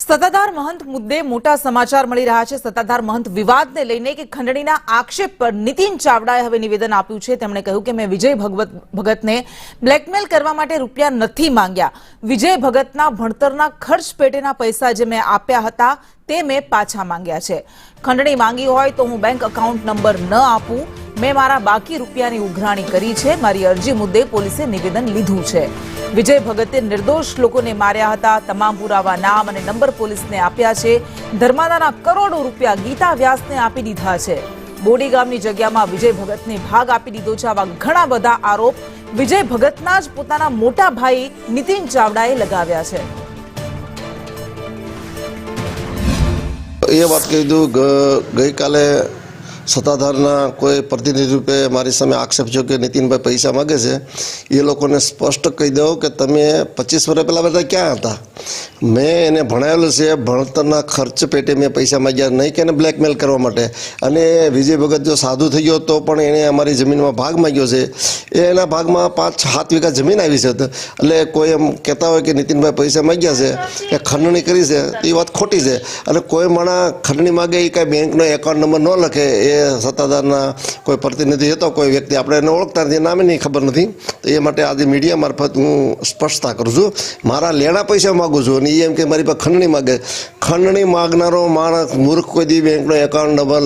સત્તાધાર મહંત મુદ્દે મોટા સમાચાર મળી રહ્યા છે। સત્તાધાર મહંત વિવાદને લઈને કે ખંડણીના આક્ષેપ પર નીતિન ચાવડાએ હવે નિવેદન આપ્યું છે। તેમણે કહ્યું કે મેં વિજય ભગતને બ્લેકમેલ કરવા માટે રૂપિયા નથી માંગ્યા। વિજય ભગતના ભણતરના ખર્ચ પેટેના પૈસા જે મેં આપ્યા હતા તે મેં પાછા માંગ્યા છે। ખંડણી માંગી હોય તો હું બેંક એકાઉન્ટ નંબર ન આપું। મેં મારા બાકી રૂપિયાની ઉઘરાણી કરી છે। મારી અરજી મુદ્દે પોલીસે નિવેદન લીધું છે। વિજય ભગતે નિર્દોષ લોકોને માર્યા હતા। તમામ પુરાવા નામ અને નંબર પોલીસને આપ્યા છે। ધર્માદાના કરોડો રૂપિયા ગીતા વ્યાસને આપી દીધા છે। બોડી ગામની જગ્યામાં વિજય ભગતને ભાગ આપી દીધો છે। આવા ઘણા બધા આરોપ વિજય ભગતના જ પોતાના મોટા ભાઈ નીતિન ચાવડાએ લગાવ્યા છે। ये बात कही दूँ गई काले सत्ताधारना કોઈ પ્રતિનિધિ રૂપે મારી સામે આક્ષેપ છે કે નીતિનભાઈ પૈસા માગે છે। એ લોકોને સ્પષ્ટ કહી દઉં કે તમે 25 વર્ષ પહેલાં બધા ક્યાં હતા? મેં એને ભણાવેલું છે। ભણતરના ખર્ચ પેટે મેં પૈસા માગ્યા, નહીં કે એને બ્લેકમેલ કરવા માટે। અને વિજય ભગત જો સાધુ થઈ ગયો તો પણ એણે અમારી જમીનમાં ભાગ માગ્યો છે। એ એના ભાગમાં 5-7 વીઘા જમીન આવી છે। એટલે કોઈ એમ કહેતા હોય કે નીતિનભાઈ પૈસા માગ્યા છે કે ખંડણી કરી છે, એ વાત ખોટી છે। અને કોઈ માણસ ખંડણી માગે એ કાંઈ બેંકનો એકાઉન્ટ નંબર ન લખે। એ સત્તાધારના કોઈ પ્રતિનિધિ હતો, કોઈ વ્યક્તિ, આપણે એને ઓળખતા નથી, નામે નહીં ખબર નથી। તો એ માટે આજે મીડિયા મારફત હું સ્પષ્ટતા કરું છું। મારા લેણા પૈસા માગું છું અને એ એમ કે મારી પાસે ખંડણી માગે। ખંડણી માગનારો માણસ મૂર્ખ કોઈ દી બેંકનો એકાઉન્ટ નંબર